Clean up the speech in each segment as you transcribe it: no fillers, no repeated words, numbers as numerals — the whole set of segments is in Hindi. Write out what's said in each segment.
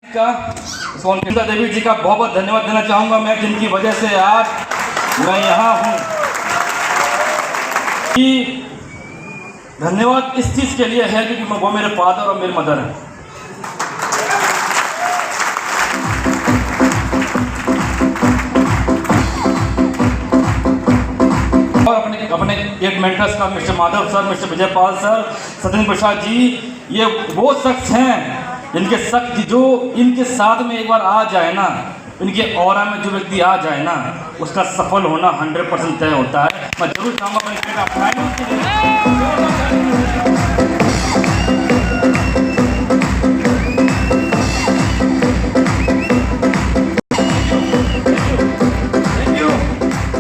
का सोनकिंदा देवी जी का बहुत बहुत धन्यवाद देना चाहूँगा मैं, जिनकी वजह से आज मैं यहाँ हूँ। कि धन्यवाद इस चीज़ के लिए है क्योंकि वो मेरे फादर और मेरी मदर हैं। और अपने एक मेंटर्स का mister Madhav sir, mister Vijaypal sir, Satyendra Prasad ji, ये वो शख्स हैं जिनके जो इनके साथ में एक बार आ जाए ना, इनके ऑरा में जो व्यक्ति आ जाए ना, उसका सफल होना 100% तय होता है। मैं जरूर चाहूँगा अपने पेट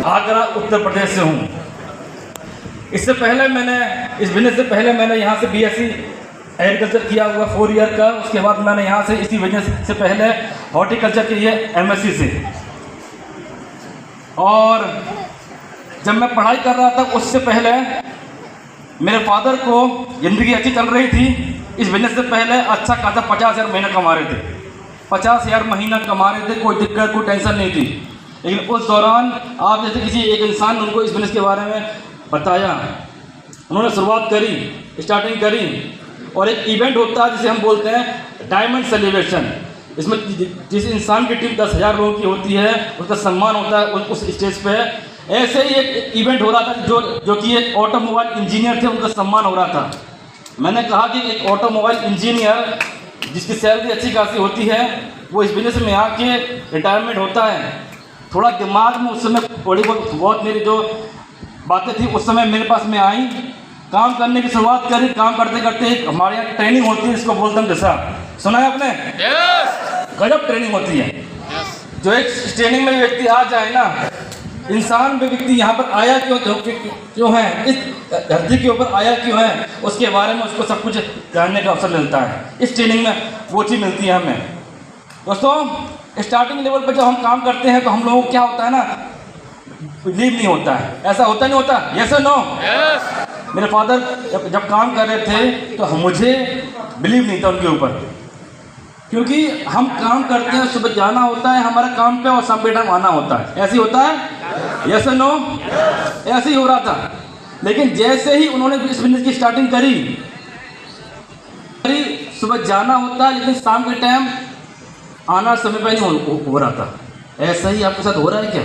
आगरा उत्तर प्रदेश से हूँ। इससे पहले इस बिजनेस से पहले मैंने यहाँ से BSc एग्रीकल्चर किया हुआ 4 ईयर का। उसके बाद मैंने यहाँ से इसी बिजनेस से पहले हॉर्टिकल्चर की है MSc से। और जब मैं पढ़ाई कर रहा था उससे पहले मेरे फादर को ज़िंदगी अच्छी चल रही थी। इस बिजनेस से पहले अच्छा खासा 50,000 महीना कमा रहे थे, 50,000 महीना कमा रहे थे, कोई दिक्कत कोई टेंशन नहीं थी। लेकिन उस दौरान आप जैसे किसी एक इंसान ने उनको इस बिजनेस के बारे में बताया, उन्होंने शुरुआत करी, स्टार्टिंग करी। और एक इवेंट होता है जिसे हम बोलते हैं डायमंड सेलिब्रेशन। इसमें जिस इंसान की टीम 10,000 लोगों की होती है उसका सम्मान होता है उस स्टेज पे। ऐसे ही एक इवेंट हो रहा था जो कि एक ऑटोमोबाइल इंजीनियर थे, उनका सम्मान हो रहा था। मैंने कहा कि एक ऑटोमोबाइल इंजीनियर जिसकी सैलरी अच्छी खासी होती है, वो इस बिजनेस में आके रिटायरमेंट होता है। थोड़ा दिमाग में उस समय थोड़ी बहुत मेरी जो बातें थी उस समय मेरे पास में आई, काम करने की शुरुआत करी। काम करते करते एक हमारे यहाँ ट्रेनिंग होती है, इसको बोलते हैं दिशा। सुना है आपने? गजब ट्रेनिंग होती है। जो एक ट्रेनिंग में व्यक्ति आ जाए ना, इंसान में व्यक्ति यहाँ पर आया क्यों है, इस धरती के ऊपर आया क्यों है, उसके बारे में उसको सब कुछ जानने का अवसर मिलता है। इस ट्रेनिंग में वो चीज़ मिलती है हमें। दोस्तों, स्टार्टिंग लेवल पर जब हम काम करते हैं तो हम लोगों को क्या होता है ना, बिलीव नहीं होता है। ऐसा होता नहीं होता? यस और नो? मेरे फादर जब काम कर रहे थे तो मुझे बिलीव नहीं था उनके ऊपर, क्योंकि हम काम करते हैं, सुबह जाना होता है हमारा काम पे और शाम के टाइम आना होता है। ऐसे ही होता है? यस और नो? ऐसे ही हो रहा था। लेकिन जैसे ही उन्होंने इस बिजनेस की स्टार्टिंग करी, सुबह जाना होता है लेकिन शाम के टाइम आना समय पर नहीं हो रहा था। ऐसा ही आपके साथ हो रहा है क्या?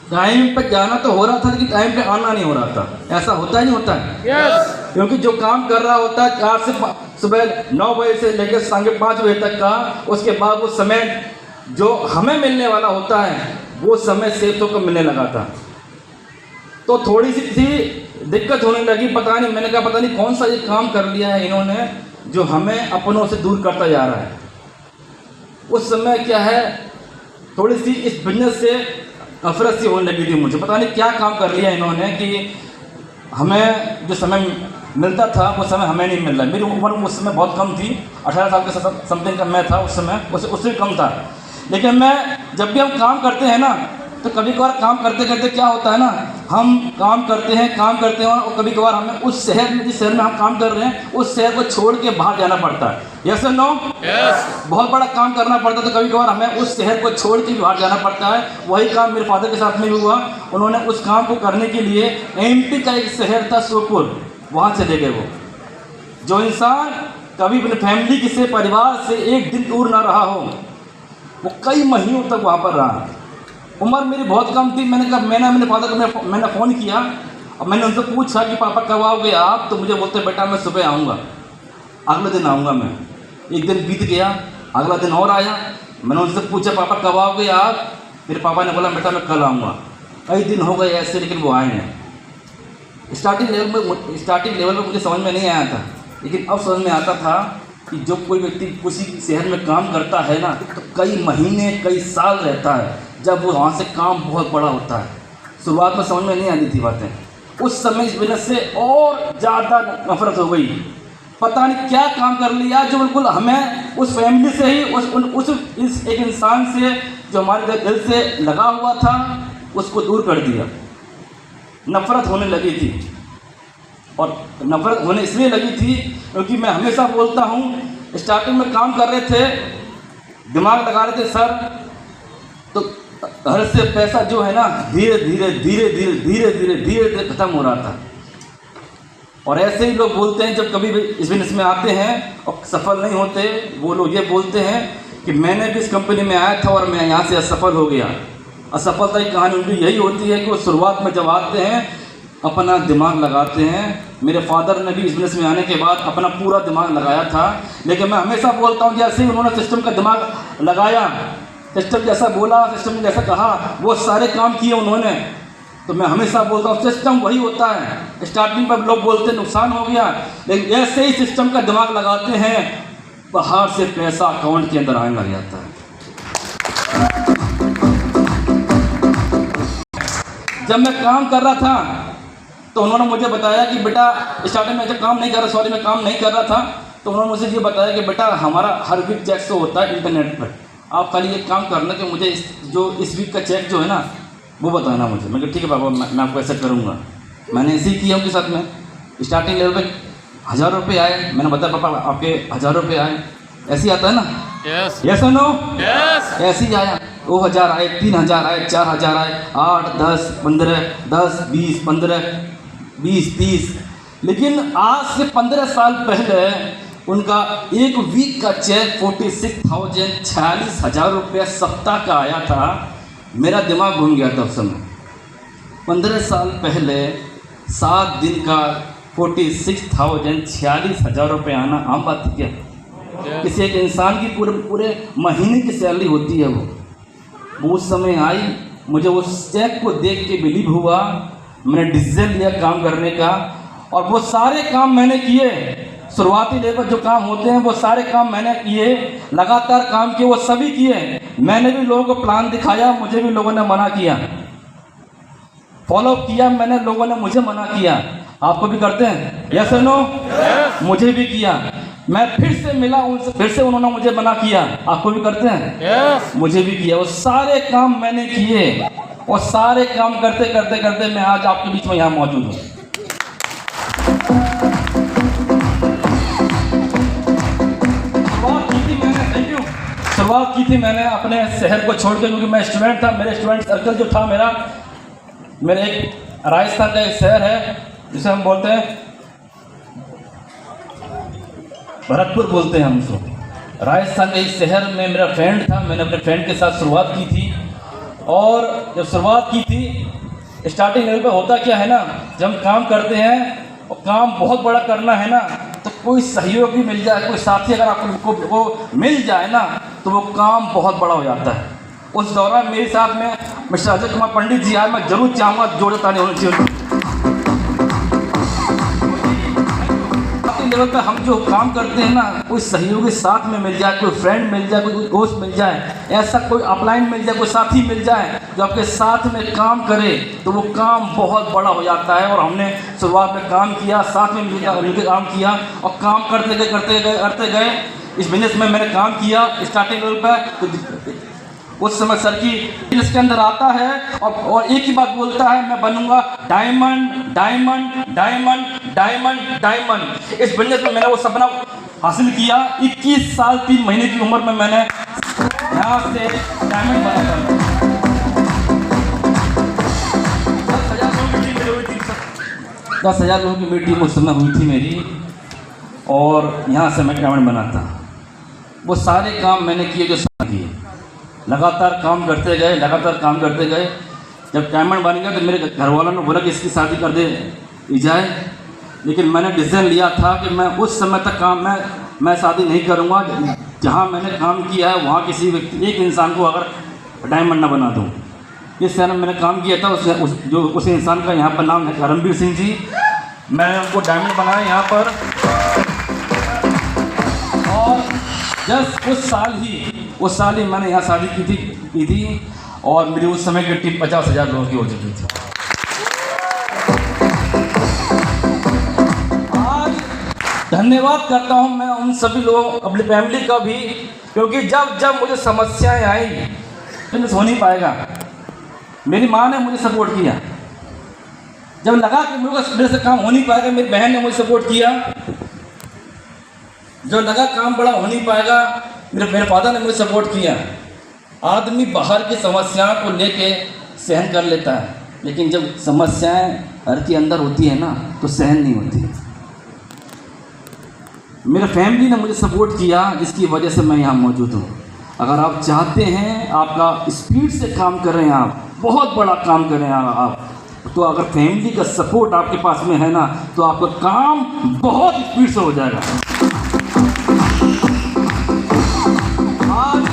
टाइम पे जाना तो हो रहा था लेकिन टाइम पे आना नहीं हो रहा था। ऐसा होता ही नहीं होता है? क्योंकि जो काम कर रहा होता है 4 से सुबह 9 बजे से लेकर सांझे 5 बजे तक का, उसके बाद वो समय जो हमें मिलने वाला होता है वो समय सेफ होकर मिलने लगा था। तो थोड़ी सी दिक्कत होने लगी। पता नहीं, मैंने कहा पता नहीं कौन सा ये काम कर लिया है इन्होंने जो हमें अपनों से दूर करता जा रहा है। उस समय क्या है, थोड़ी सी इस बिजनेस से नफरत सी होने लगी थी मुझे। पता नहीं क्या काम कर लिया इन्होंने कि हमें जो समय मिलता था वो समय हमें नहीं मिल रहा। मेरी उम्र उस समय बहुत कम थी, 18 साल का समथिंग का मैं था उस समय, उससे भी कम था। लेकिन जब भी हम काम करते हैं ना, तो कभी कभार काम करते करते क्या होता है ना, हम काम करते हैं और कभी कभार हमें उस शहर में, जिस शहर में हम काम कर रहे हैं, उस शहर को छोड़ के बाहर जाना पड़ता है। यस और नो? बहुत बड़ा काम करना पड़ता है तो कभी कभार हमें उस शहर को छोड़ के बाहर जाना पड़ता है। वही काम मेरे फादर के साथ में भी हुआ। उन्होंने उस काम को करने के लिए MP का एक शहर था सोपुर, वहाँ चले गए। वो जो इंसान कभी अपने फैमिली से, परिवार से एक दिन दूर ना रहा हो, वो कई महीनों तक वहाँ पर रहा। उम्र मेरी बहुत कम थी। मैंने कहा, मैंने अपने फादर को मैंने फ़ोन किया और मैंने उनसे पूछा कि पापा कब आओगे आप? तो मुझे बोलते बेटा मैं सुबह आऊँगा, अगले दिन आऊँगा मैं। एक दिन बीत गया, अगला दिन और आया। मैंने उनसे पूछा पापा कब आओगे आप? मेरे पापा ने बोला बेटा मैं कल आऊँगा। कई दिन हो गए ऐसे, लेकिन वो आए हैं। स्टार्टिंग लेवल पर मुझे समझ में नहीं आया था, लेकिन अब समझ में आता था कि जो कोई व्यक्ति किसी शहर में काम करता है ना, तो कई महीने कई साल रहता है, जब वो वहाँ से काम बहुत बड़ा होता है। शुरुआत में समझ में नहीं आती थी बातें। उस समय इस बिजनेस से और ज़्यादा नफरत हो गई। पता नहीं क्या काम कर लिया जो बिल्कुल हमें उस फैमिली से ही, इस एक इंसान से जो हमारे दिल से लगा हुआ था, उसको दूर कर दिया। नफरत होने लगी थी। और नफरत होने इसलिए लगी थी क्योंकि मैं हमेशा बोलता हूँ स्टार्टिंग में काम कर रहे थे, दिमाग लगा रहे थे सर, तो घर से पैसा जो है ना धीरे धीरे धीरे धीरे धीरे धीरे धीरे धीरे खत्म हो रहा था। और ऐसे ही लोग बोलते हैं जब कभी भी इस बिजनेस में आते हैं और सफल नहीं होते, वो लोग ये बोलते हैं कि मैंने भी इस कंपनी में आया था और मैं यहाँ से असफल हो गया। असफलता की कहानी उनकी यही होती है कि वो शुरुआत में जब आते हैं अपना दिमाग लगाते हैं। मेरे फादर ने भी इस बिजनेस में आने के बाद अपना पूरा दिमाग लगाया था, लेकिन मैं हमेशा बोलता हूँ जैसे ही उन्होंने सिस्टम का दिमाग लगाया, सिस्टम जैसा बोला, सिस्टम जैसा कहा, वो सारे काम किए उन्होंने। तो मैं हमेशा बोलता हूँ सिस्टम वही होता है। स्टार्टिंग पर लोग बोलते हैं नुकसान हो गया, लेकिन ऐसे ही सिस्टम का दिमाग लगाते हैं बाहर से पैसा अकाउंट के अंदर आने लग जाता है। जब मैं काम कर रहा था तो उन्होंने मुझे बताया कि बेटा, स्टार्टिंग में जब काम नहीं कर रहा, सॉरी मैं काम नहीं कर रहा था, तो उन्होंने मुझे ये बताया कि बेटा हमारा हर वीक चेक शो होता है इंटरनेट पर, आप खाली एक काम करना कि मुझे इस वीक का चेक जो है ना वो बताना मुझे। मैं कहा ठीक है पापा, मैं आपको ऐसा करूँगा। मैंने ऐसे ही किया उनके साथ में। स्टार्टिंग लेवल पे 1000 रुपये आए, मैंने बताया पापा आपके 1000 रुपये आए, ऐसे ही आता है ना, यस और नो, ऐसे ही आया। 2000 आए, 3000 आए, 4000 आए, 8, 10, 15, 10, 20, 15, 20, 30। लेकिन आज से 15 साल पहले उनका एक वीक का चेक 46,000 रुपये सप्ताह का आया था। मेरा दिमाग घूम गया था उस समय। 15 साल पहले 7 दिन का 46,000 रुपये आना आम बात है क्या? किसी एक इंसान की पूरे महीने की सैलरी होती है वो उस समय आई। मुझे उस चेक को देख के बिलीव हुआ, मैंने डिसीजन लिया काम करने का, और वो सारे काम मैंने किए। शुरुआती लेवल जो काम होते हैं वो सारे काम मैंने किए, लगातार काम किए, वो सभी किए। मैंने भी लोगों को प्लान दिखाया, मुझे भी लोगों ने मना किया, फॉलो किया मैंने, लोगों ने मुझे मना किया। आपको भी करते हैं, यस और नो? मुझे भी किया। मैं फिर से मिला उनसे, फिर से उन्होंने मुझे मना किया। आपको भी करते हैं? मुझे भी किया। वो सारे काम मैंने किए, और सारे काम करते करते करते मैं आज आपके बीच में यहाँ मौजूद हूँ। शुरुआत की थी मैंने अपने शहर को छोड़ के, क्योंकि मैं स्टूडेंट था। मेरे स्टूडेंट सर्कल जो था मेरे एक राजस्थान का एक शहर है जिसे हम बोलते हैं भरतपुर, बोलते हैं हम उसको। राजस्थान के इस शहर में मेरा फ्रेंड था, मैंने अपने फ्रेंड के साथ शुरुआत की थी। और जब शुरुआत की थी, स्टार्टिंग लेवल पे होता क्या है ना, जब हम काम करते हैं और काम बहुत बड़ा करना है ना, तो कोई सहयोगी मिल जाए, कोई साथी अगर आपको वो मिल जाए ना, तो वो काम बहुत बड़ा हो जाता है। उस दौरान मेरे साथ में मिस्टर अजय कुमार पंडित जी आए। मैं जरूर चाहूँगा जोड़े ताली होनी चाहिए। लेवल पर हम जो काम करते हैं ना, कोई सहयोगी साथ में मिल जाए, कोई फ्रेंड मिल जाए, कोई दोस्त मिल जाए, ऐसा कोई अपलाइन मिल जाए, कोई साथी मिल जाए जो आपके साथ में काम करे, तो वो काम बहुत बड़ा हो जाता है। और हमने शुरुआत में काम किया, साथ में मिलकर काम किया, और काम करते गए इस बिजनेस में मैंने काम किया स्टार्टिंग लेवल पर। तो उस समय सर की इसके अंदर आता है और एक ही बात बोलता है, मैं बनूंगा diamond diamond diamond diamond diamond. इस बिजनेस में मैंने वो सपना हासिल किया। 21 साल 3 महीने की उम्र में मैंने यहाँ से डायमंड बना था। 10,000 लोगों की मीटिंग उस समय हुई थी मेरी, और यहाँ से मैं डायमंड बना था। वो सारे काम मैंने किए जो किए, लगातार काम करते गए, लगातार काम करते गए। जब डायमंड बन गया तो मेरे घर वालों ने बोला कि इसकी शादी कर दे जाए, लेकिन मैंने डिसीजन लिया था कि मैं उस समय तक मैं शादी नहीं करूँगा। जहाँ मैंने काम किया है वहाँ किसी व्यक्ति, एक इंसान को अगर डायमंड ना बना दूँ। इस समय मैंने काम किया था, उस इंसान का यहाँ पर नाम है करमवीर सिंह जी। मैंने उनको डायमंड बनाया यहाँ पर, और जस्ट उस साल ही मैंने यहाँ शादी की थी और मेरी उस समय की टीम 50,000 लोगों की हो चुकी थी। आज धन्यवाद करता हूँ मैं उन सभी लोगों, अपनी फैमिली का भी, क्योंकि जब मुझे समस्याएं आई तो हो नहीं पाएगा, मेरी माँ ने मुझे सपोर्ट किया। जब लगा कि मेरे से काम हो नहीं पाएगा, मेरी बहन ने मुझे सपोर्ट किया। जो लगा काम बड़ा हो नहीं पाएगा, मेरे फादर ने मुझे सपोर्ट किया। आदमी बाहर की समस्याओं को लेके सहन कर लेता है, लेकिन जब समस्याएं घर के अंदर होती है ना तो सहन नहीं होती। मेरे फैमिली ने मुझे सपोर्ट किया, जिसकी वजह से मैं यहाँ मौजूद हूँ। अगर आप चाहते हैं आपका स्पीड से काम कर रहे हैं, आप बहुत बड़ा काम कर रहे हैं आप, तो अगर फैमिली का सपोर्ट आपके पास में है ना तो आपका काम बहुत स्पीड से हो जाएगा। आज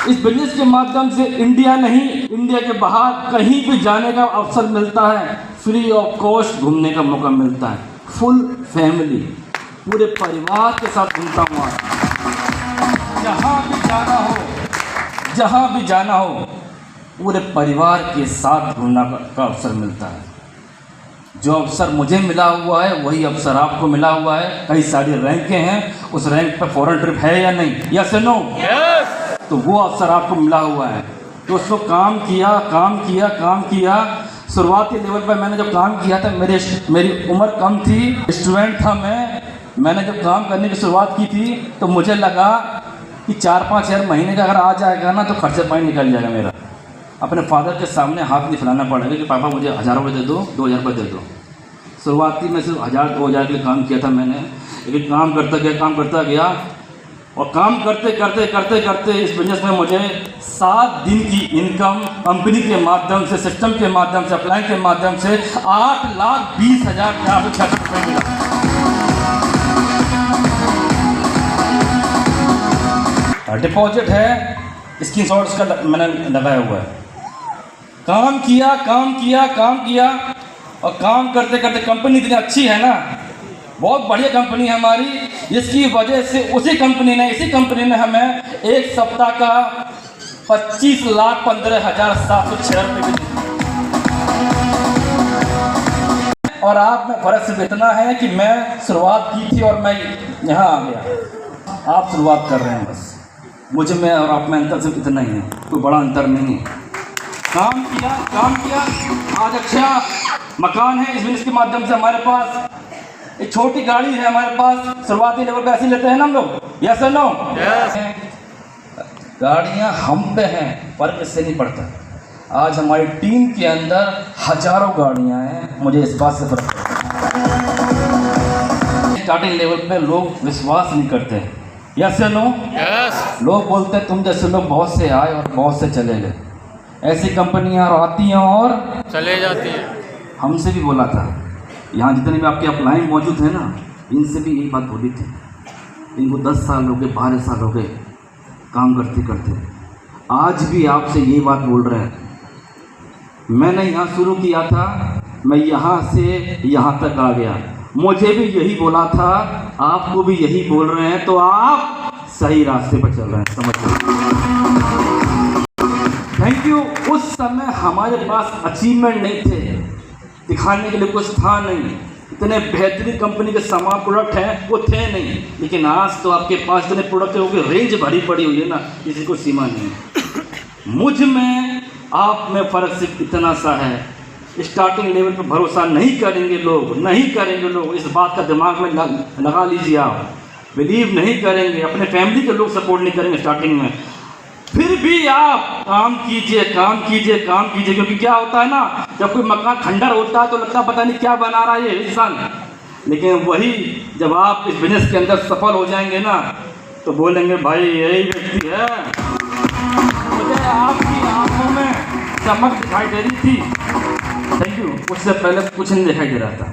इस बिजनेस के माध्यम से इंडिया नहीं, इंडिया के बाहर कहीं भी जाने का अवसर मिलता है, फ्री ऑफ कॉस्ट घूमने का मौका मिलता है। फुल फैमिली, पूरे परिवार के साथ घूमता हूँ। जहाँ भी जाना हो पूरे परिवार के साथ घूमने का अवसर मिलता है। जो अवसर मुझे मिला हुआ है वही अवसर आपको मिला हुआ है। कई सारी रैंकें हैं, उस रैंक पर फॉरेन ट्रिप है या नहीं, यस या नो? तो वो अवसर आपको मिला हुआ है। तो उसको काम किया। शुरुआती लेवल पर मैंने जब काम किया था, मेरी उम्र कम थी, स्टूडेंट था मैंने जब काम करने की शुरुआत की थी तो मुझे लगा कि 4-5 हज़ार महीने का अगर आ जाएगा ना तो खर्चा पानी निकल जाएगा मेरा। अपने फादर के सामने हाथ नहीं फैलाना पड़ेगा कि पापा मुझे 1000 रुपये दे दो, 2000 रुपये दे दो। शुरुआती में सिर्फ 1000-2000 के लिए काम किया था मैंने, लेकिन काम करता गया और काम करते इस बिजनेस में मुझे 7 दिन की इनकम कंपनी के माध्यम से, सिस्टम के माध्यम से, अप्लाई के माध्यम से 8,20,466 रुपये मिला। डिपॉजिट है, स्क्रीनशॉट इसका मैंने लगाया हुआ है। काम किया और काम करते कंपनी इतनी अच्छी है ना, बहुत बढ़िया कंपनी है हमारी, जिसकी वजह से इसी कंपनी ने हमें एक सप्ताह का 25,15,706 रुपये भी। और आप में फर्क सिर्फ इतना है कि मैं शुरुआत की थी और मैं यहाँ आ गया, आप शुरुआत कर रहे हैं। बस मुझ में और आप में अंतर सिर्फ इतना ही है, कोई बड़ा अंतर नहीं है। काम किया। आज अच्छा मकान है इस बिजनेस के माध्यम से हमारे पास, एक छोटी गाड़ी है हमारे पास। शुरुआती लेवल पे ऐसे लेते हैं ना हम लोग, यस और नो? गाड़ियाँ हम पे हैं, फर्क इससे नहीं पड़ता। आज हमारी टीम के अंदर हजारों गाड़ियाँ हैं, मुझे इस बात से फर्क पड़ता है। स्टार्टिंग लेवल पे लोग विश्वास नहीं करते, यस या नो? लोग बोलते हैं तुम जैसे लोग बहुत से आए और बहुत से चले गए। ऐसी कंपनियां आती हैं और चले जाती हैं। हमसे भी बोला था, यहाँ जितने भी आपके अप्लाई मौजूद हैं ना, इनसे भी यही बात बोली थी। इनको 10 साल हो गए, 12 साल हो गए काम करते। आज भी आपसे यही बात बोल रहे हैं। मैंने यहाँ शुरू किया था, मैं यहाँ से यहाँ तक आ गया। मुझे भी यही बोला था, आपको भी यही बोल रहे हैं, तो आप सही रास्ते पर चल रहे हैं, समझ लो। Thank you. उस समय हमारे पास अचीवमेंट नहीं थे, दिखाने के लिए कुछ था नहीं, इतने बेहतरीन कंपनी के सामान प्रोडक्ट हैं वो थे नहीं। लेकिन आज तो आपके पास इतने प्रोडक्ट हो गए, रेंज भरी पड़ी हुई है ना, किसी को सीमा नहीं। मुझ में आप में फ़र्क सिर्फ इतना सा है, स्टार्टिंग लेवल पर भरोसा नहीं करेंगे लोग, इस बात का दिमाग में लगा लीजिए। आप बिलीव नहीं करेंगे, अपने फैमिली के लोग सपोर्ट नहीं करेंगे स्टार्टिंग में, फिर भी आप काम कीजिए, क्योंकि क्या होता है ना, जब कोई मकान खंडर होता है तो लगता है पता नहीं क्या बना रहा है ये इंसान, लेकिन वही जब आप इस बिजनेस के अंदर सफल हो जाएंगे ना तो बोलेंगे भाई यही व्यक्ति है। मुझे आपकी आंखों में चमक दिखाई दे रही थी, थैंक यू। उससे पहले कुछ नहीं दिखाई दे रहा था,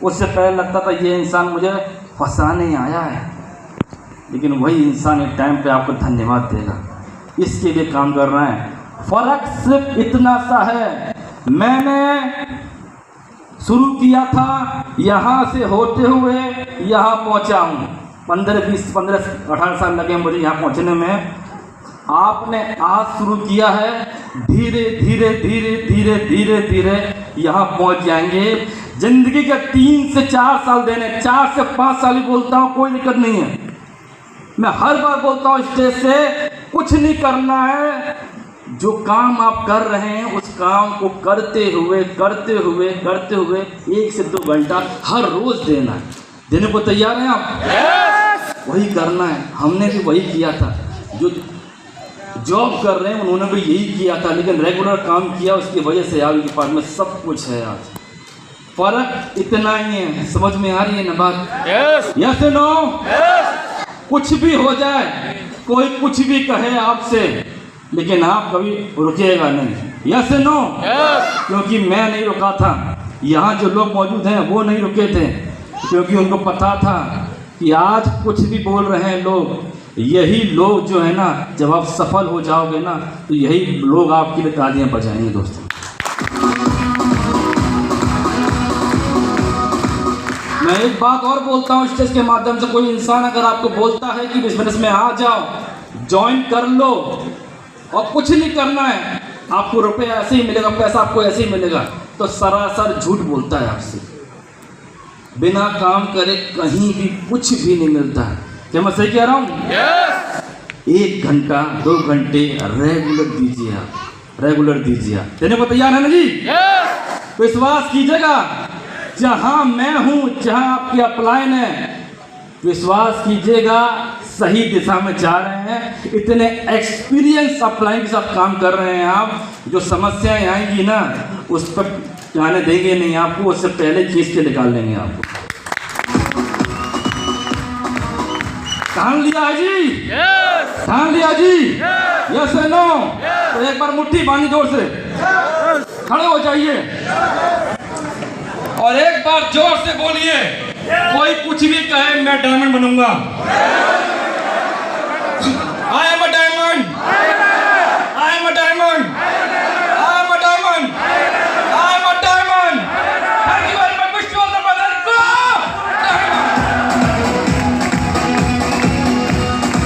उससे पहले लगता था ये इंसान मुझे फंसाने आया है, लेकिन वही इंसान एक टाइम पे आपको धन्यवाद देगा, इसके लिए काम कर रहे हैं। फ़र्क सिर्फ इतना सा है, मैंने शुरू किया था, यहाँ से होते हुए यहाँ पहुँचा हूँ। 15-18 साल लगे मुझे यहाँ पहुँचने में। आपने आज शुरू किया है, धीरे धीरे यहाँ पहुँच जाएंगे। ज़िंदगी के 3 से 4 साल देने, 4 से 5 साल ही बोलता हूँ, कोई दिक्कत नहीं है। मैं हर बार बोलता हूँ स्टेज से, कुछ नहीं करना है, जो काम आप कर रहे हैं उस काम को करते हुए 1 से 2 घंटा हर रोज़ देना है। देने को तैयार हैं आप? वही करना है। हमने भी वही किया था, जो जॉब कर रहे हैं उन्होंने भी यही किया था, लेकिन रेगुलर काम किया, उसकी वजह से आज उनके पास में सब कुछ है। आज फर्क इतना ही है। समझ में आ रही है ना बात? Yes no? कुछ भी हो जाए, कोई कुछ भी कहे आपसे, लेकिन आप कभी रुकिएगा नहीं। Yes no? क्योंकि मैं नहीं रुका था, यहाँ जो लोग मौजूद हैं वो नहीं रुके थे, क्योंकि उनको पता था कि आज कुछ भी बोल रहे हैं लोग, यही लोग जो है ना, जब आप सफल हो जाओगे ना, तो यही लोग आपके लिए तालियां बजाएंगे। दोस्तों, मैं एक बात और बोलता हूँ स्टेज के माध्यम से, कोई इंसान अगर आपको बोलता है कि बिजनेस में आ जाओ, ज्वाइन कर लो और कुछ नहीं करना है, आपको रुपये ऐसे ही मिलेगा, पैसा आपको ऐसे ही मिलेगा, तो सरासर झूठ बोलता है आपसे। बिना काम करे कहीं भी कुछ भी नहीं मिलता है। क्या मैं सही कह रहा हूँ? 1 घंटा 2 घंटे रेगुलर दीजिए आप, रेगुलर दीजिए आप। देने को तैयार है ना जी? विश्वास कीजिएगा, जहां मैं हूं, जहां आपकी अपलाइन है, विश्वास कीजिएगा सही दिशा में जा रहे हैं। इतने एक्सपीरियंस अपलाइन के साथ काम कर रहे हैं आप, जो समस्याएं आएंगी ना उस पर जाने देंगे नहीं आपको, उससे पहले खींच के निकाल लेंगे आपको। ठान लिया है जी? ठान लिया जी? यस है नो? तो एक बार मुट्ठी बांधी जोर से, खड़े हो जाइए और एक बार जोर से बोलिए, कोई कुछ भी कहे मैं डायमंड बनूंगा।